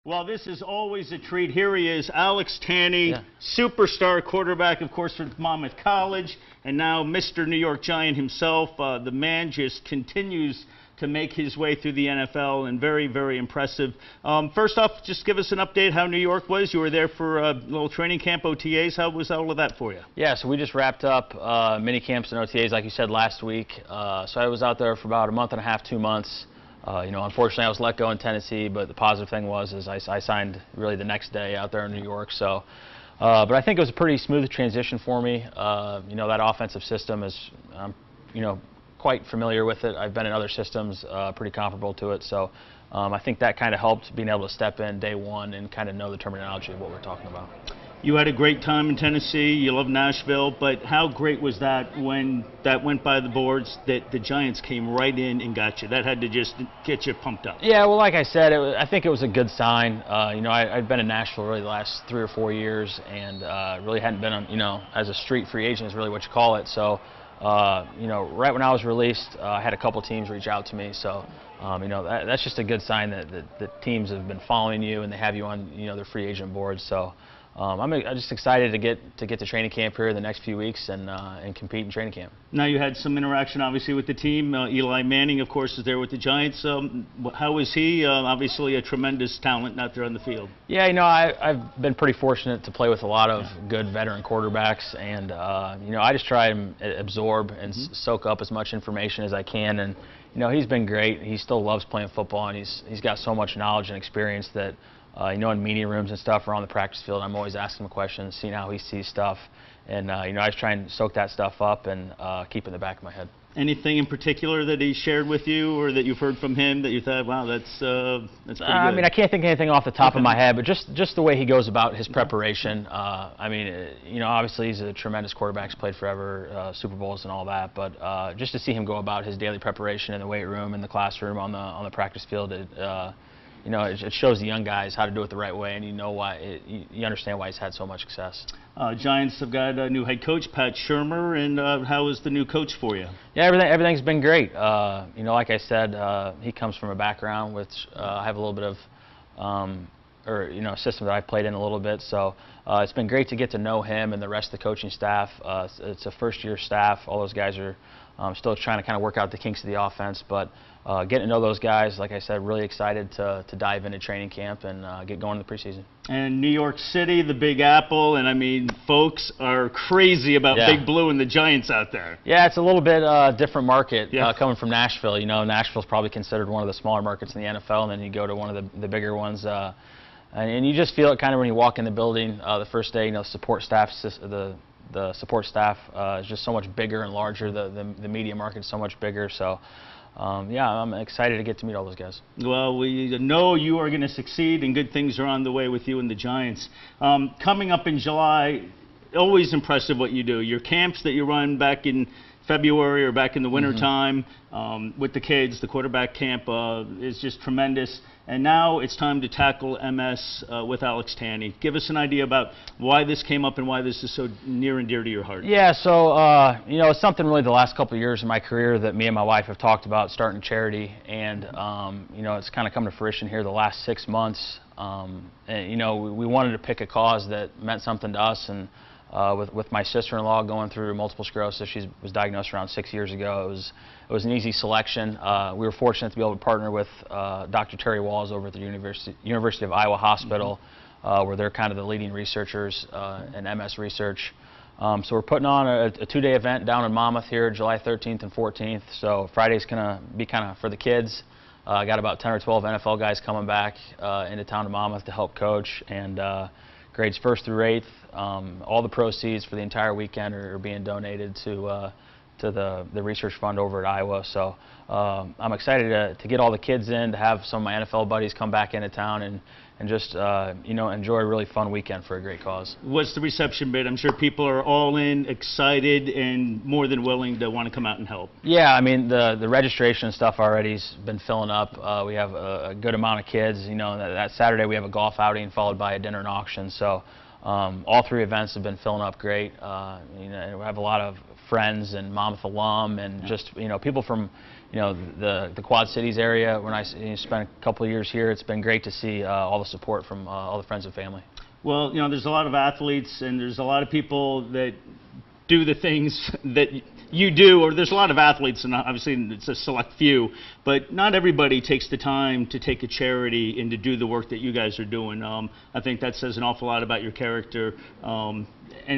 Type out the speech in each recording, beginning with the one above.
Well, this is always a treat. Here he is, Alex Tanney, Yeah. superstar quarterback, of course, for Monmouth College, and now Mr. New York Giant himself. The man just continues to make his way through the NFL, and very, very impressive. First off, just give us an update how New York was. You were there for a little training camp, OTAs. How was all of that for you? Yeah, so we just wrapped up mini camps and OTAs, like you said, last week. So I was out there for about a month and a half, 2 months. Unfortunately, I was let go in Tennessee, but the positive thing was I signed really the next day out there in New York. So, but I think it was a pretty smooth transition for me. That offensive system is, quite familiar with it. I've been in other systems pretty comparable to it. So I think that kind of helped being able to step in day one and kind of know the terminology of what we're talking about. You had a great time in Tennessee. You love Nashville, but how great was that when that went by the boards that the Giants came right in and got you? That had to just get you pumped up. Yeah, well, like I said, I think it was a good sign. I'd been in Nashville really the last 3 or 4 years, and really hadn't been on, as a street free agent is really what you call it. So, right when I was released, I had a couple teams reach out to me. So, that's just a good sign that teams have been following you and they have you on, their free agent boards. So. I'm just excited to get to training camp here in the next few weeks and compete in training camp. Now you had some interaction, obviously, with the team. Eli Manning, of course, is there with the Giants. How is he? Obviously, a tremendous talent out there on the field. Yeah, I've been pretty fortunate to play with a lot of good veteran quarterbacks, and I just try and absorb and soak up as much information as I can. And he's been great. He still loves playing football, and he's got so much knowledge and experience that. In media rooms and stuff or on the practice field, I'm always asking him questions, seeing how he sees stuff, and I just try and soak that stuff up and keep it in the back of my head. Anything in particular that he shared with you, or that you've heard from him that you thought, wow, that's pretty good? I mean, I can't think of anything off the top of my head, but just the way he goes about his preparation. Obviously he's a tremendous quarterback. He's played forever, Super Bowls and all that, but just to see him go about his daily preparation in the weight room, in the classroom, on the practice field. It shows the young guys how to do it the right way, and you understand why he's had so much success. Giants have got a new head coach, Pat Shurmur, and how is the new coach for you? Yeah, everything's been great. Like I said, he comes from a background which I have a little bit of, a system that I've played in a little bit. So it's been great to get to know him and the rest of the coaching staff. It's a first-year staff. All those guys are still trying to kind of work out the kinks of the offense, but getting to know those guys, like I said, really excited to dive into training camp and get going in the preseason. And New York City, the Big Apple, and I mean, folks are crazy about Big Blue and the Giants out there. Yeah, it's a little bit different market coming from Nashville. Nashville's probably considered one of the smaller markets in the NFL, and then you go to one of the bigger ones. And you just feel it kind of when you walk in the building the first day. The support staff, the support staff is just so much bigger and larger. The media market is so much bigger. So, I'm excited to get to meet all those guys. Well, we know you are going to succeed, and good things are on the way with you and the Giants. Coming up in July, always impressive what you do. Your camps that you run back in February or back in the winter time with the kids, the quarterback camp is just tremendous. And now it's time to tackle MS with Alex Tanney. Give us an idea about why this came up and why this is so near and dear to your heart. Yeah, so, it's something really the last couple of years of my career that me and my wife have talked about starting charity. And, it's kind of come to fruition here the last 6 months. We wanted to pick a cause that meant something to us. And with my sister-in-law going through multiple sclerosis, she was diagnosed around 6 years ago. It was an easy selection. We were fortunate to be able to partner with Dr. Terry Walls over at the University of Iowa Hospital, where they're kind of the leading researchers in MS research. So we're putting on a 2-day event down in Monmouth here, July 13th and 14th. So Friday's going to be kind of for the kids. I got about 10 or 12 NFL guys coming back into town to Monmouth to help coach, and grades 1st through 8th. All the proceeds for the entire weekend are being donated to the research fund over at Iowa. So I'm excited to get all the kids in, to have some of my NFL buddies come back into town and just enjoy a really fun weekend for a great cause. What's the reception been? I'm sure people are all in, excited, and more than willing to want to come out and help. Yeah, I mean, the registration stuff already's been filling up. We have a good amount of kids. That Saturday we have a golf outing followed by a dinner and auction. So all 3 events have been filling up great. We have a lot of friends and Monmouth alum and just people from the Quad Cities area. When I spent a couple of years here, it's been great to see all the support from all the friends and family. Well, there's a lot of athletes and there's a lot of people that do the things that you do, or there's a lot of athletes, and obviously it's a select few, but not everybody takes the time to take a charity and to do the work that you guys are doing. I think that says an awful lot about your character, and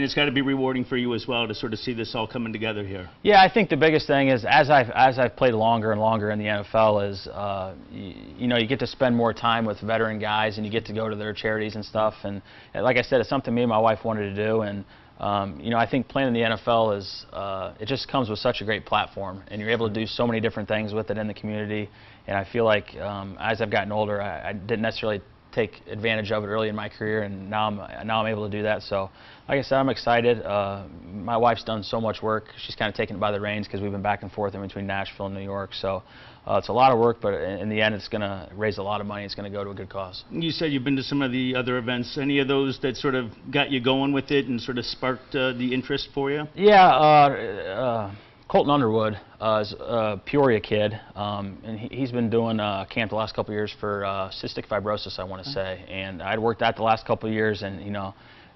it's got to be rewarding for you as well to sort of see this all coming together here. Yeah, I think the biggest thing is as I've played longer and longer in the NFL is you get to spend more time with veteran guys, and you get to go to their charities and stuff. And like I said, it's something me and my wife wanted to do, and I think playing in the NFL is it just comes with such a great platform, and you're able to do so many different things with it in the community. And I feel like as I've gotten older, I didn't necessarily take advantage of it early in my career, and now I'm able to do that. So, like I said, I'm excited. My wife's done so much work. She's kind of taken it by the reins because we've been back and forth in between Nashville and New York. So it's a lot of work, but in the end, it's going to raise a lot of money. It's going to go to a good cause. You said you've been to some of the other events. Any of those that sort of got you going with it and sort of sparked the interest for you? Yeah. Colton Underwood is a Peoria kid, and he's been doing camp the last couple of years for cystic fibrosis, I want to say. And I'd worked that the last couple of years, and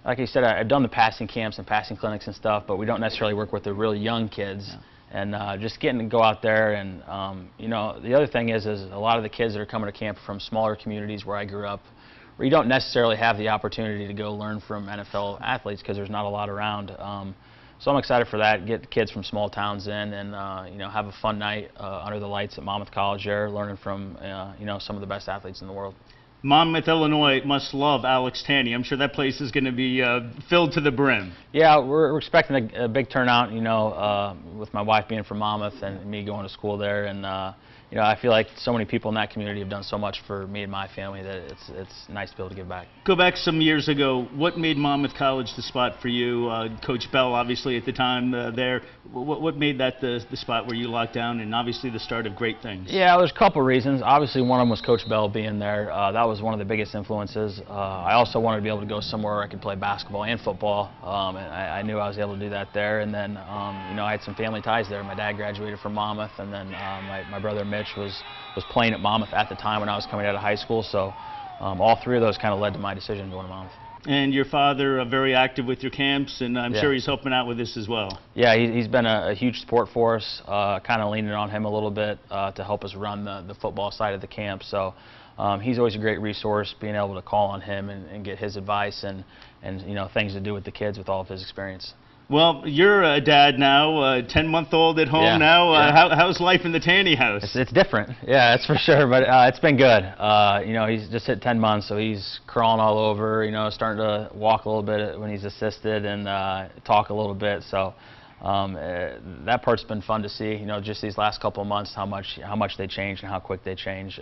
like I said, I've done the passing camps and passing clinics and stuff, but we don't necessarily work with the really young kids. Yeah. And just getting to go out there, and the other thing is a lot of the kids that are coming to camp from smaller communities where I grew up, where you don't necessarily have the opportunity to go learn from NFL athletes because there's not a lot around. So I'm excited for that, get kids from small towns in and, have a fun night under the lights at Monmouth College there, learning from, some of the best athletes in the world. Monmouth, Illinois must love Alex Tanney. I'm sure that place is going to be filled to the brim. Yeah, we're expecting a big turnout, with my wife being from Monmouth and me going to school there. And, I feel like so many people in that community have done so much for me and my family that it's nice to be able to give back. Go back some years ago. What made Monmouth College the spot for you? Coach Bell, obviously, at the time there. What made that the spot where you locked down and obviously the start of great things? Yeah, there's a couple reasons. Obviously, one of them was Coach Bell being there. That was one of the biggest influences. I also wanted to be able to go somewhere where I could play basketball and football, and I knew I was able to do that there. And then, I had some family ties there. My dad graduated from Monmouth, and then my brother Mitch was playing at Monmouth at the time when I was coming out of high school. So all three of those kind of led to my decision going to Monmouth. And your father very active with your camps, and I'm sure he's helping out with this as well. Yeah, he's been a huge support for us, kind of leaning on him a little bit to help us run the football side of the camp. So he's always a great resource, being able to call on him and get his advice and things to do with the kids with all of his experience. Well, you're a dad now, 10-month-old at home now. How's life in the Tanney house? It's different, yeah, that's for sure, but it's been good. He's just hit 10 months, so he's crawling all over, starting to walk a little bit when he's assisted and talk a little bit. So that part's been fun to see, just these last couple of months, how much they change and how quick they change.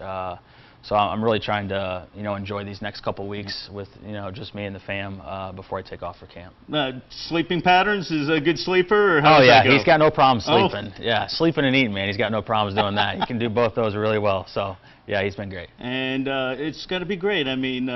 So I'm really trying to, enjoy these next couple weeks with, just me and the fam before I take off for camp. Sleeping patterns, is a good sleeper? Or how does that go? He's got no problem sleeping. Yeah, sleeping and eating, man. He's got no problems doing that. He can do both those really well. So, yeah, he's been great. And it's going to be great. I mean,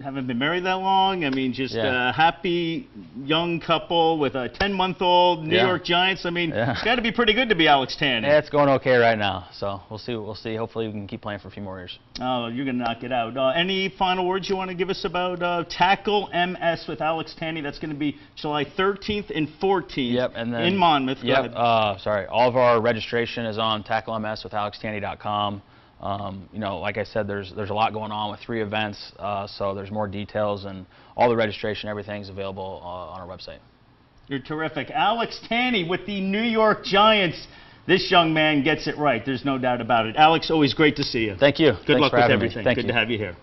haven't been married that long. I mean, just a happy young couple with a 10-month-old New York Giants. I mean, it's got to be pretty good to be Alex Tanney. Yeah, it's going okay right now. So we'll see. We'll see. Hopefully, we can keep playing for a few more years. Oh, you're going to knock it out. Any final words you want to give us about Tackle MS with Alex Tanney? That's going to be July 13th and 14th in Monmouth. Sorry. All of our registration is on tacklemswithalextanney.com. Like I said, there's a lot going on with 3 events, so there's more details, and all the registration, everything's available on our website. You're terrific. Alex Tanney with the New York Giants. This young man gets it right. There's no doubt about it. Alex, always great to see you. Thank you. Good luck with everything. Good to have you here.